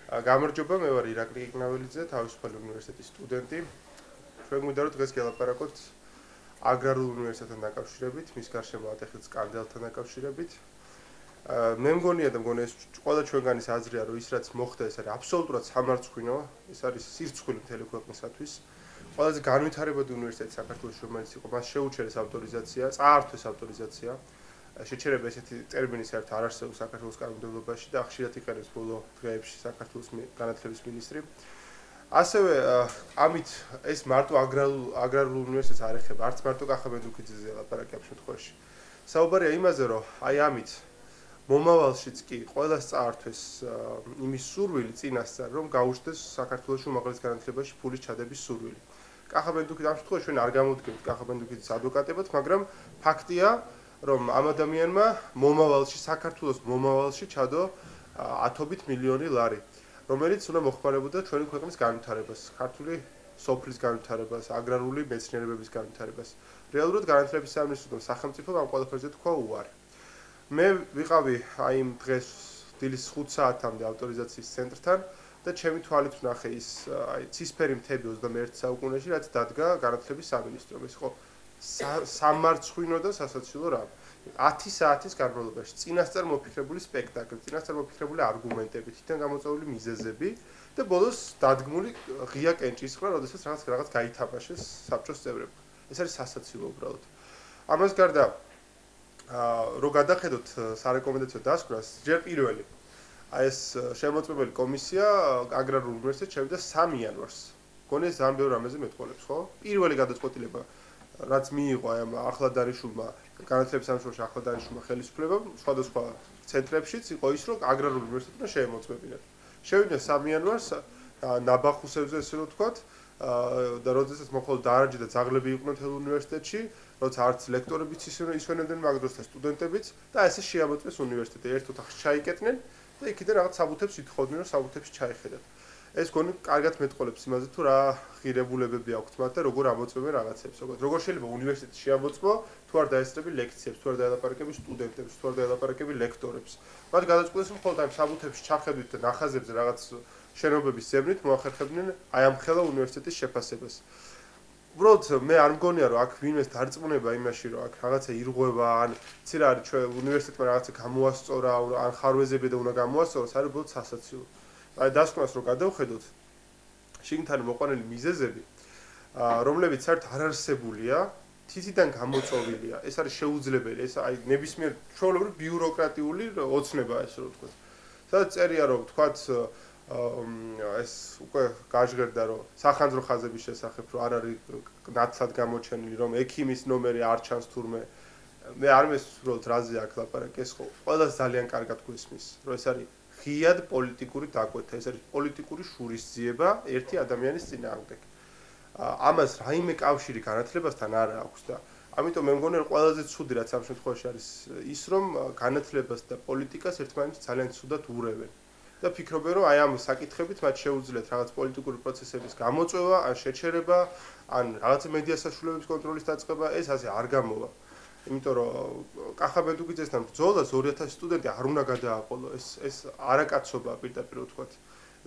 გამარჯობა, მე ვარ ირაკლი კიკნაველიძე, თავისუფალი უნივერსიტეტის სტუდენტი. ჩვენ გვინდა რომ დღეს გელაპარაკოთ აგრარულ უნივერსიტეტთან დაკავშირებით, მის გარშემო ატეხილ სკანდალთან დაკავშირებით. მე მგონია და მგონია ეს ყველა ჩვენგანის აზრია, რომ ის რაც მოხდა, ეს არის აბსოლუტურად სამარცხვინო, ეს არის სირცხვილი მთელი ქვეყნისათვის. ყველაზე განვითარებადი უნივერსიტეტი საქართველოს, რომელიც იყო, მას შეუჩერეს ავტორიზაცია, წაართვეს ავტორიზაცია. შეჩერება ესეთი ტერმინი საერთოდ არ არსებობს საქართველოს კანონმდებლობაში და ხშირად იყენებს ბოლო დღეებში საქართველოს განათლების მინისტრი. ასევე ამით ეს მარტო აგრარულ უნივერსიტეტს არ ეხება, არც მარტო კახა მედუქიძეზე ლაპარაკი ამ შემთხვევაში. საუბარია იმაზე, რომ აი ამით მომავალშიც კი ყველას წაართვეს იმის სურვილი წინასწარ, რომ გაუჩნდეს საქართველოს უმაღლეს განათლებაში ფულის ჩადების სურვილი. კახა მედუქიძე ამ შემთხვევაში ჩვენ არ გამოვდგებით კახა მედუქიძის ადვოკატებად, მაგრამ ფაქტია, რომ ამ ადამიანმა მომავალში საქართველოს მომავალში ჩადო ათობით მილიონი ლარი, რომელიც უნდა მოხმარებოდა ჩვენი ქვეყნის განვითარებას, ქართული სოფლის განვითარებას, აგრარული მეცნიერებების განვითარებას. რეალურად განათლების სამინისტრომ სახელმწიფომ ამ ყველაფერზე თქვა უარი. მე ვიყავი აი იმ დღეს დილის 5 საათამდე ავტორიზაციის ცენტრთან და ჩემი თვალით ვნახე ის აი ცისფერი მთები 21 საუკუნეში, რაც დადგა განათლების სამინისტრომ. ეს იყო სამარცხვინო და სასაცილო რამ. 10 საათის განმავლობაში წინასწარ მოფიქრებული სპექტაკლი, წინასწარ მოფიქრებული არგუმენტები, თითქმის გამოწვეული მიზეზები და ბოლოს დადგმული ღია კენჭისყრა, როდესაც რაღაც გაითამაშეს საბჭოს წევრებმა. ეს არის სასაცილო უბრალოდ. ამას გარდა რო გადახედოთ სარეკომენდაციო დასკვნას, ჯერ პირველი აი ეს შემოწმებელი კომისია აგრარულ უნივერსიტეტში შევიდა 3 იანვარს. გონია ძალიან ბევრ რამეზე მეტყოლებს, ხო? პირველი გადაწყვეტილება რაც მიიღო აი ამ ახლადარიშულმა განათლების სამინისტროში ახლადარიშულმა ხელისუფლებამ სხვადასხვა ცენტრებშიც იყო ის, რომ აგრარულ უნივერსიტეტმა შეემოწმებინათ. შევიდნენ 3 იანვარს ნაბახუსებზე, ესე რომ ვთქვათ, და როდესაც მხოლოდ დარაჯი და ძაღლები იყვნენ თელ უნივერსიტეტში, როცა არც ლექტორებიც ისვენებდნენ მაგ დროს და სტუდენტებიც და ესე შეამოწმეს უნივერსიტეტი. ერთ ოთახში ჩაიკეტნენ და იქიდან რაღაც საბუთებს ითხოვდნენ, რომ საბუთებში ჩაიხედათ. ეს გონი კარგად მეტყოლებს იმაზე, თუ რა ღირებულებები აქვთ მათ და როგორ ამოწმებენ რაღაცებს. როგორ შეიძლება უნივერსიტეტი შეამოწმო, თუ არ დაესწრები ლექციებს, თუ არ დაელაპარაკები სტუდენტებს, თუ არ დაელაპარაკები ლექტორებს. მათ გადაწყვეტეს, რომ მხოლოდ ამ საბუთებში ჩახედვით და ნახაზებზე რაღაც შენობების ზემნით მოახერხებდნენ აი ამ ხელა უნივერსიტეტის შეფასებას. უბრალოდ მე არ მგონია, რომ აქ ვინმეს დარწმუნება იმაში, რომ აქ რაღაცა ირღვევა, ან იცი რა არის, ჩვენ უნივერსიტეტმა რაღაცა გამოასწორა, ან ხარვეზები და უნდა გამოასწოროს, არის უბრალოდ სასაცილო. აი დასკვნას რო გადავხედოთ, შიგნიდან მოყვანილი მიზეზები, რომლებიც საერთოდ არ არსებულია, თითიდან გამოწოვილია. ეს არის შეუძლებელი, ეს აი ნებისმიერ ჩვეულებრივ ბიუროკრატიული ოცნებაა, ესე რომ ვთქვათ. სადაც წერია, რომ ვთქვათ, ეს უკვე გაჟღერდა, რომ სახანძრო ხაზების შესახებ რომ არ არის ნათლად გამოჩენილი, რომ ექიმის ნომერი არ ჩანს თურმე. მე არ მესურვებთ რაზე აქ ლაპარაკი, ეს ხო ყველას ძალიან კარგად გვესმის, რომ ეს არის ღიად პოლიტიკური დაკვეთა, ეს არის პოლიტიკური შურისძიება ერთი ადამიანის წინააღმდეგ. ამას რაიმე კავშირი განათლებასთან არ აქვს და ამიტომ მე მგონია რომ ყველაზე ცუდი რაც ამ შემთხვევაში არის ის რომ განათლებას და პოლიტიკას ერთმანეთს ძალიან ცუდად ურევენ. და ფიქრობენ რომ აი ამ საკითხებით მათ შეუძლიათ რაღაც პოლიტიკური პროცესების გამოწვევა, ან შეჩერება, ან რაღაც მედია საშუალებების კონტროლის დაწყება, ეს ასე არ გამოვა. იმიტომ რომ კახა მედუქიძესთან ბრძოლას 2000 სტუდენტი არ უნდა გადააყოლო, ეს არაკაცობაა პირდაპირ ვთქვათ.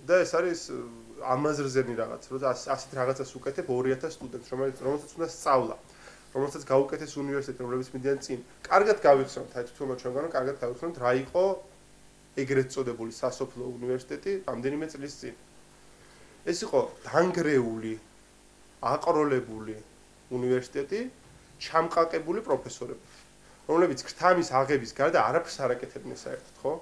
და ეს არის ამაზრზენი რაღაც, რომ ასეთ რაღაცას უკეთებ 2000 სტუდენტს, რომელსაც უნდა სწავლა, რომელსაც გაუკეთეს უნივერსიტეტი, რომლებიც მიდიან წინ. კარგად გავიხსენოთ, აი თვითონ ჩვენგანო კარგად გავიხსენოთ, რა იყო ეგრეთ წოდებული სასოფლო უნივერსიტეტი რამდენიმე წლის წინ. ეს იყო დანგრეული, აყროლებული უნივერსიტეტი, ჩამყაკებული პროფესორები, რომლებიც ქრთამის აღების გარდა არაფერს არ აკეთებდნენ საერთოდ, ხო?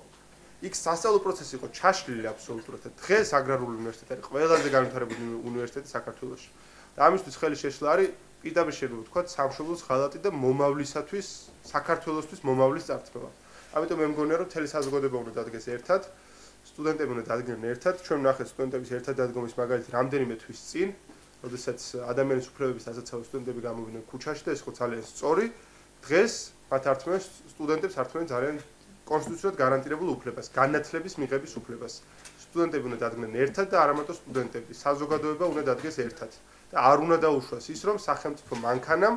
იქ სასწავლო პროცესი იყო ჩაშლილი აბსოლუტურად. დღეს აგრარული უნივერსიტეტი არის ყველაზე განვითარებული უნივერსიტეტი საქართველოში. და ამისთვის ხელი შეშლა არის პირდაპირ შეიძლება ვთქვათ სამშობლოს ხალატი და მომავლისათვის, საქართველოსთვის მომავლის წარწმევა. ამიტომ მე მგონია რომ მთელი საზოგადოება უნდა დადგეს ერთად, სტუდენტები უნდა დადგნენ ერთად, ჩვენ ვნახეთ სტუდენტების ერთად დადგომის მაგალითი რამდენიმე თვის წინ, როდესაც ადამიანის უფლებების დასაცავად სტუდენტები გამოვიდნენ ქუჩაში და ეს იყო ძალიან სწორი. დღეს მათ ართმევენ სტუდენტებს ართმევენ ძალიან კონსტიტუციურად გარანტირებულ უფლებას, განათლების მიღების უფლებას. სტუდენტები უნდა დადგნენ ერთად და არა მარტო სტუდენტები, საზოგადოება უნდა დადგეს ერთად. და არ უნდა დაუშვას ის, რომ სახელმწიფო მანქანამ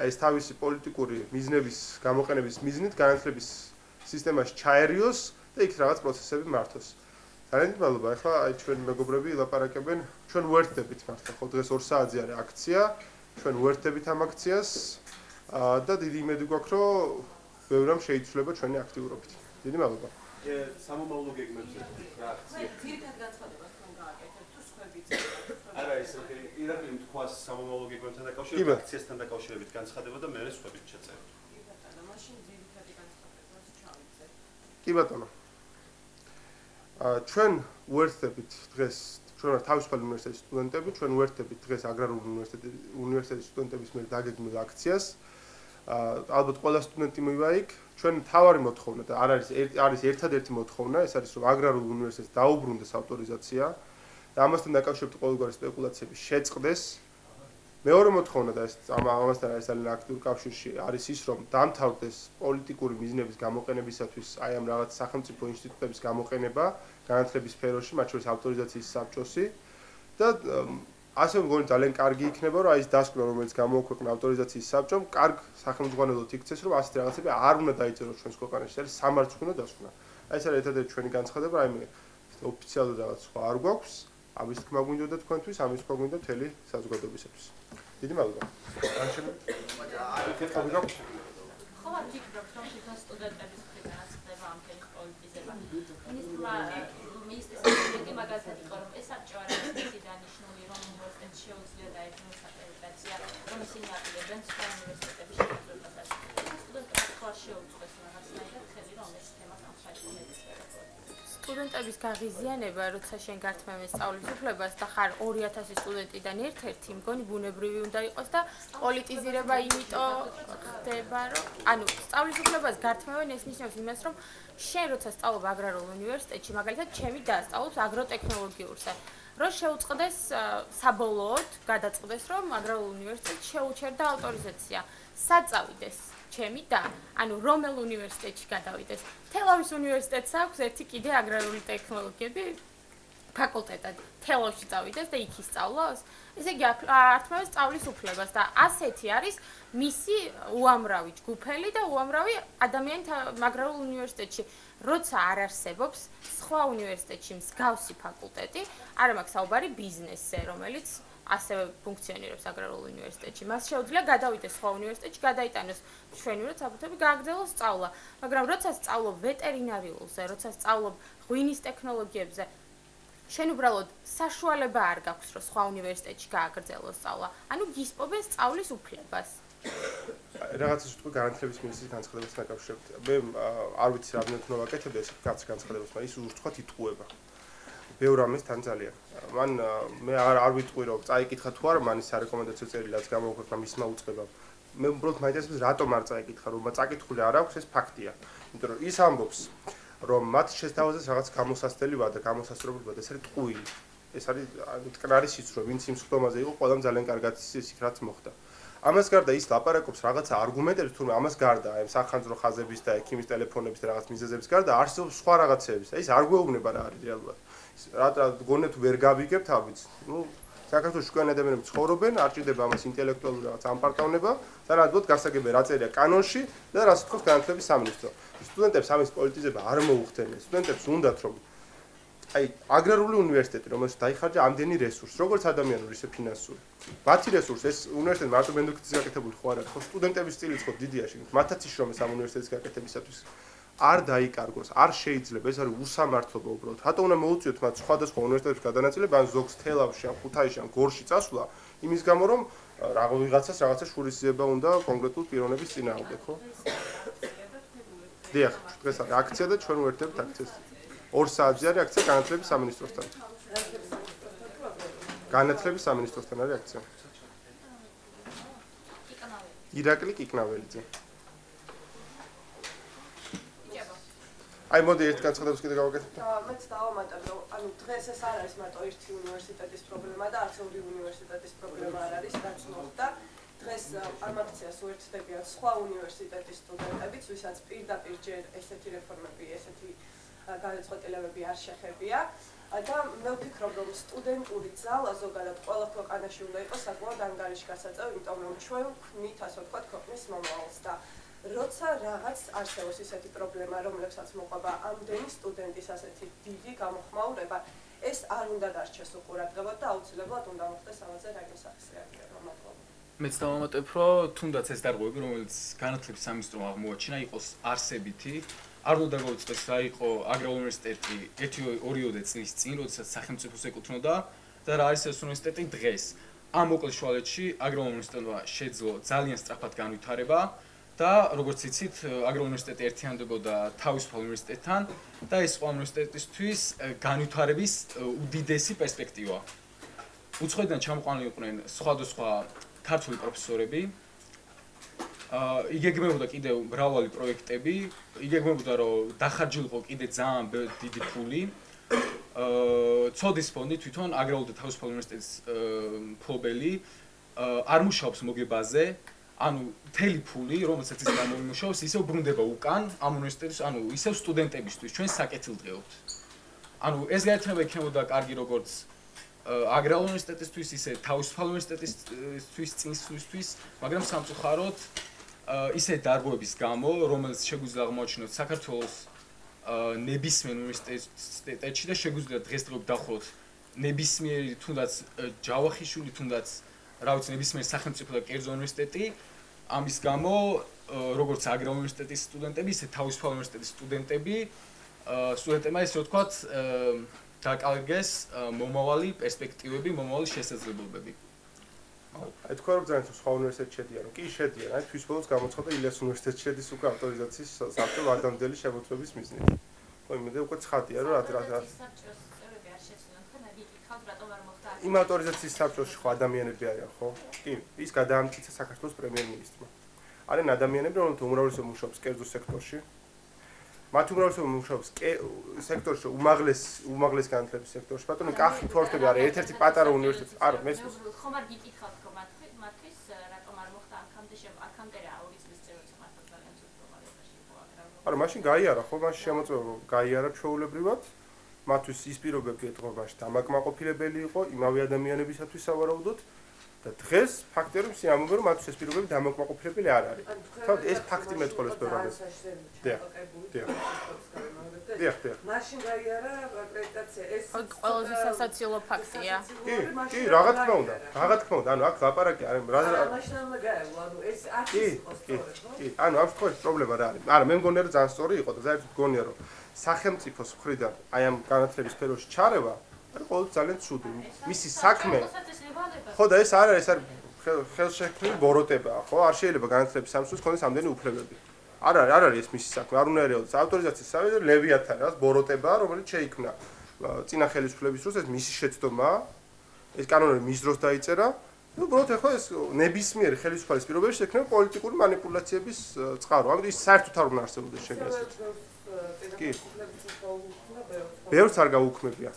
აი ეს თავისი პოლიტიკური მიზნების გამოყენების მიზნით განათლების სისტემაში ჩაერიოს და იქ რაღაც პროცესები მართოს. ძალიან მადლობა. ახლა აი ჩვენი მეგობრები ილაპარაკებენ, ჩვენ ვერთდებით მართლა, ხო დღეს 2 საათზე არის აქცია, ჩვენ ვერთდებით ამ აქციას და დიდი იმედი გვაქვს, რომ ბევრ რამ შეიცვლება ჩვენი აქტიურობით. დიდი მადლობა. სამომავლო გეგმებზე რა აქცია? ძირითად განცხადებას თქვენ გააკეთებთ თუ სხვებიც? არა ის ირაკლი თქვას სამომავლო გეგმებთან დაკავშირებით, აქციასთან დაკავშირებით განცხადება და მე სხვებით შეწერთ. კი ბატონო, მაშინ ძირითადი განცხადებას ჩავიცეთ. კი ბატონო. ჩვენ ვერთდებით დღეს ჩვენ ვართ თავისუფალი უნივერსიტეტის სტუდენტები, ჩვენ ვერთდებით დღეს აგრარული უნივერსიტეტის სტუდენტების მიერ დაგეგმილ აქციას. ალბათ ყველა სტუდენტი მივა იქ. ჩვენ თავარი მოთხოვნა და არის ერთადერთი მოთხოვნა, ეს არის რომ აგრარულ უნივერსიტეტს დაუბრუნდეს ავტორიზაცია და ამასთან დაკავშირებით ყოველგვარი სპეკულაციები შეწყდეს. მეორე მოთხოვნა და ეს ამასთან არის ძალიან აქტიურ კავშირში არის ის რომ დამთავრდეს პოლიტიკური მიზნების გამოყენებისათვის აი ამ რაღაც სახელმწიფო ინსტიტუტების გამოყენება განათლების სფეროში, მათ შორის ავტორიზაციის საბჭოსი და ასე მგონი ძალიან კარგი იქნება რომ აი ეს დასკვნა რომელიც გამოუქვეყნა ავტორიზაციის საბჭომ კარგ სახელმძღვანელოდ იქცეს რომ ასეთი რაღაცები არ უნდა დაიწეროს ჩვენს ქვეყანაში, ეს არის სამარცხვინო დასკვნა. აი ეს არის ერთადერთი ჩვენი განცხადება, რაიმე ოფიციალურად რაღაც სხვა არ გვაქვს. ამის თქმა გვინდოდა თქვენთვის, ამის თქმა გვინდა მთელი საზოგადოებისათვის. დიდი მადლობა. ხო, არ ვფიქრობთ, რომ თვითონ სტუდენტების მხრიდან ხდება ამ ფენის პოლიტიზება. მინისტრის მაგალითად იყო, რომ ეს საბჭო არ არის ისე დანიშნული, რომ უნივერსიტეტს შეუძლია დაექმნას აკრედიტაცია, რომ ისინი აპირებენ სხვა უნივერსიტეტების შეუძლებასაც. სტუდენტებს ხო არ შეუძლიათ რაღაცნაირად ხედი, რომ ეს თემა გამხდარიყოს. სტუდენტების გაღიზიანება, როცა შენ გართმევენ სწავლის უფლებას და ხარ 2000 სტუდენტიდან ერთ-ერთი, მგონი ბუნებრივი უნდა იყოს და პოლიტიზირება იმიტომ ხდება, რომ ანუ სწავლის უფლებას გართმევენ ეს ნიშნავს იმას, რომ შენ როცა სწავლობ აგრარულ უნივერსიტეტში, მაგალითად, ჩემი დასწავლობს აგროტექნოლოგიურზე, რომ შეუწყდეს საბოლოოდ, გადაწყდეს, რომ აგრარულ უნივერსიტეტს შეუჩერდა ავტორიზაცია. საწავიდეს ჩემი და ანუ რომელ უნივერსიტეტში გადავიდეს. თელავის უნივერსიტეტს აქვს ერთი კიდე აგრარული ტექნოლოგიები ფაკულტეტად. თელავში წავიდეს და იქ ისწავლოს. ესე იგი ართმევენ სწავლის უფლებას და ასეთი არის მისი უამრავი ჯგუფელი და უამრავი ადამიანი აგრარულ უნივერსიტეტში. როცა არ არსებობს სხვა უნივერსიტეტში მსგავსი ფაკულტეტი, არა მაქვს საუბარი ბიზნესზე, რომელიც ასევე ფუნქციონირებს აგრარულ უნივერსიტეტში. მას შეუძლია გადავიდეს სხვა უნივერსიტეტში, გადაიტანოს მშვენივრად საფუძვები, გააგრძელოს სწავლა. მაგრამ როცა სწავლობ ვეტერინარიულზე, როცა სწავლობ ღვინის ტექნოლოგიებზე, შენ უბრალოდ საშუალება არ გაქვს, რომ სხვა უნივერსიტეტში გააგრძელოს სწავლა. ანუ გისპობენ სწავლის უფლებას. რაღაცას ვთქვი განათლების მინისტრის განცხადებასთან დაკავშირებით. მე არ ვიცი რა უნდა ვაკეთებდი ეს განცხადებას, მაგრამ ის ურთქვათ იტყუება. ბევრ ამის თან ძალიან. მე არ ვიტყვი რომ წაიკითხა თუ არა, მან ის არეკომენდაციო წერილი რაც გამოუქვეყნა მისმა უწყებამ. მე უბრალოდ მაინტერესებს რატომ არ წაიკითხა, რომ წაკითხული არ აქვს, ეს ფაქტია. იმიტომ რომ ის ამბობს, რომ მათ შესთავაზეს რაღაც გამოსასწრებელი ვადა, გამოსასწრებული ვადა, ეს არის ტყუილი. ეს არის მტკნარი სიცრუე, ვინც იმ სხდომაზე იყო, ყველამ ძალიან კარგად ის რაც მოხდა. ამას გარდა ის ლაპარაკობს რაღაცა არგუმენტებს, თუმცა ამას გარდა აი სახანძრო ხაზების და ექიმის ტელეფონების და რაღაც მიზეზების გარდა არსებობს სხვა რაღაცეები. აი ეს არ გვეუბნება რა არის რეალურად. რა გონეთ ვერ გავიგებთ ამით. საქართველოს შუქანი ადამიანები ცხოვრობენ, არ ჭირდება ამას ინტელექტუალური რაღაც ამპარტავნება და რადგან გასაგებია რა წერია კანონში და რას თქოს განათლების სამინისტრო. სტუდენტებს ამის პოლიტიზება არ მოუხდენენ. სტუდენტებს უნდათ რომ აი აგრარული უნივერსიტეტი, რომელსაც დაიხარჯა ამდენი რესურსი, როგორც ადამიანური, ისე ფინანსური. მათი რესურსი ეს უნივერსიტეტი მარტო მენდოქციის გაკეთებული ხო არ არის, ხო სტუდენტების სტილიც ხო დიდია შეგ. მათაც იშრომეს ამ უნივერსიტეტის გაკეთებისათვის. არ დაიკარგოს, არ შეიძლება, ეს არის უსამართლობა უბრალოდ. რატომ უნდა მოუწიოთ მათ სხვადასხვა უნივერსიტეტებში გადანაწილება, ან ზოგს თელავში, ან ხუთაისში, ან გორში წასვლა, იმის გამო რომ რაღაცას შურისძიება უნდა კონკრეტულ პიროვნების წინააღმდეგ, ხო? დიახ, დღეს არის აქცია და ჩვენ ვერთდებით აქციას. 2 საათზე არის აქცია განათლების სამინისტროსთან. განათლების სამინისტროსთან არის აქცია. ირაკლი კიკნაველიძე. აი მოდი ერთ განცხადებას კიდე გავაკეთებ. მეც დავამატებ, რომ ანუ დღეს ეს არ არის მარტო ერთი უნივერსიტეტის პრობლემა და არც ორი უნივერსიტეტის პრობლემა არ არის, რაც მოხდა. დღეს ამ აქციას უერთდებიან სხვა უნივერსიტეტის სტუდენტებიც, ვისაც პირდაპირ ჯერ ესეთი რეფორმები, ესეთი გადაწყვეტილებები არ შეხებია. და მე ვფიქრობ, რომ სტუდენტური ძალა ზოგადად ყველა ქვეყანაში უნდა იყოს საკმაოდ ანგარიშგასაწევი, იმიტომ რომ ჩვენ ვქმნით, ასე ვთქვათ, ქვეყნის მომავალს და როცა რაღაც არსებობს ისეთი პრობლემა, რომლებსაც მოყვება ამდენი სტუდენტის ასეთი დიდი გამოხმაურება, ეს არ უნდა დარჩეს უყურადღებოდ და აუცილებლად უნდა მოხდეს ამაზე რაიმე სახის რეაგირება. მადლობა. მეც დავამატებ, რომ თუნდაც ეს დარღვევები, რომელიც განათლების სამინისტრომ აღმოაჩინა, იყოს არსებითი. არ უნდა გავუწყდეს რა იყო აგრარული უნივერსიტეტი 1-2 წლის წინ, როდესაც სახელმწიფოს ეკუთვნოდა და რა არის ეს უნივერსიტეტი დღეს. ამ მოკლე შუალედში აგრარული უნივერსიტეტმა შეძლო ძალიან სწრაფად განვითარება და როგორც იცით, აგრარული უნივერსიტეტი ერთიანდებოდა თავისუფალ უნივერსიტეტთან და ეს ყველა უნივერსიტეტისთვის განვითარების უდიდესი პერსპექტივა. უცხოეთიდან ჩამოყვანილი იყვნენ სხვადასხვა ქართული პროფესორები. იგეგმებოდა კიდევ მრავალი პროექტები, იგეგმებოდა რომ დახარჯილიყო კიდე ძალიან დიდი ფული. ცოდის ფონდი თვითონ აგრარული და თავისუფალი უნივერსიტეტის მფლობელი არ მუშაობს მოგებაზე, ანუ მთელი ფული, რომელსაც ის გამომიმუშავებს, ისევ ბრუნდება უკან ამ უნივერსიტეტის, ანუ ისევ სტუდენტებისთვის, ჩვენ საკეთილდღეოდ. ანუ ეს გაერთიანება იქნებოდა კარგი როგორც აგრარული უნივერსიტეტისთვის, ისე თავისუფალი უნივერსიტეტისთვის, წინსვლისთვის, მაგრამ სამწუხაროდ ისე დარღვევების გამო, რომელიც შეგვიძლია აღმოაჩინოთ საქართველოს ნებისმიერ უნივერსიტეტში და შეგვიძლია დღესდღეობით დავხოთ ნებისმიერი თუნდაც ჯავახიშვილი, თუნდაც რა ვიცი ნებისმიერი სახელმწიფო და კერძო უნივერსიტეტი, ამის გამო როგორც აგრარული უნივერსიტეტის სტუდენტები, ისე თავისუფალი უნივერსიტეტის სტუდენტებმა ესე ვთქვათ დაკარგეს მომავალი პერსპექტივები, მომავალი შესაძლებლობები. აი თქვა რომ ძალიან სხვა უნივერსიტეტში შედიან, კი შედიან, აი თვის ბოლოს გამოცხადდა ილიას უნივერსიტეტში შედის უკვე ავტორიზაციის საბჭო ვარდამდელი შემოწმების მიზნით. ხო, იმედია უკვე ცხადია რომ რა იმ ავტორიზაციის საბჭოში ხო ადამიანები არიან, ხო? კი, ის გადაამტკიცა საქართველოს პრემიერ-მინისტრმა. არიან ადამიანები, რომელთა უმრავლესობა მუშაობს კერძო სექტორში. მათი უმრავლესობა მუშაობს სექტორში, უმაღლეს განათლების სექტორში. ბატონო, კახი თორთები არის ერთ-ერთი პატარა უნივერსიტეტი. არა, მესმის. ხომ არ გიკითხავთ რომ მათთვის რატომ არ მოხდა აქამდე რა ორი წლის წინ როცა მართლა ძალიან ცუდ პრობლემაში იყო აგრარული. არა, მაშინ გაიარა, ხო, მაშინ შემოწმება გაიარა ჩვეულებრივად. მათთვის ის პირობები ეთყობა მაშინ დამაკმაყოფილებელი იყო იმავე ადამიანებისათვის სავარაუდოდ და დღეს ფაქტია რომ ამბობენ რომ მათთვის ეს პირობები დამაკმაყოფილებელი არ არის. თქო, ეს ფაქტი მეტყოლებს ბევრად. დიახ. მაშინ გაიარა აკრედიტაცია. ეს ყველაზე სასაცილო ფაქტია. კი, რა თქმა უნდა. ანუ აქ ლაპარაკი არის რა მაშინ ამ გაევა, ანუ ეს არ იყო სწორად, ხო? კი, ანუ ამ შემთხვევაში პრობლემა რა არის? არა, მე მგონია რომ ძალიან სწორი იყო და საერთოდ მგონია რომ სახელმწიფოს მხრიდან აი ამ განათლების სფეროში ჩარევა არის ყოველთვის ძალიან ცუდი. მისი საქმე ხო და ეს არ არის ხელშექმნილი ბოროტებაა, ხო? არ შეიძლება განათლების სამსუს ქონდეს ამდენი უფლებები. არ არის ეს მისი საქმე. არ უნდა რეალურად ავტორიზაციის სავე ლევიათან რაღაც ბოროტებაა, რომელიც შეიქმნა წინა ხელისუფლების დროს, ეს მისი შეცდომაა. ეს კანონები მის დროს დაიწერა. ну უბრალოდ ახლა ეს ნებისმიერი ხელისუფალის პირობებში შექმნა პოლიტიკური манипуляციების წყარო. ამიტომ ის საერთოდ არ უნდა არსებობდეს შეგასწრებით. კი. ბევრს არ გაუქმებია,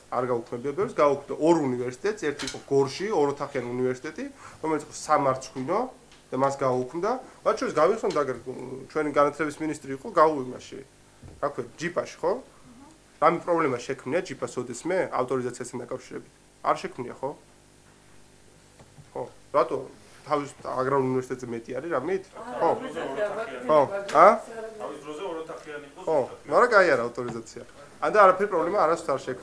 ბევრს გაუქმდა ორ უნივერსიტეტს, ერთი იყო გორში, ოროთახიანი უნივერსიტეტი, რომელიც იყო სამარცხვინო და მას გაუქმდა. მათ შორის გავიხსენ და ჩვენი განათლების მინისტრი იყო გაუიმაში. რა ქვია, ჯიპაში, ხო? რამე პრობლემა შექმნია ჯიპას ოდესმე ავტორიზაციასთან დაკავშირებით? არ შექმნია, ხო? ხო, რატო თავის აგრარულ უნივერსიტეტზე მეტი არის რამით? ხო. ხო, თავის დროზე ოროთახიანი იყო. ხო, მაგრამ გაიარა ავტორიზაცია. ან და არაფერი პრობლემა არასდროს არ შექმნა.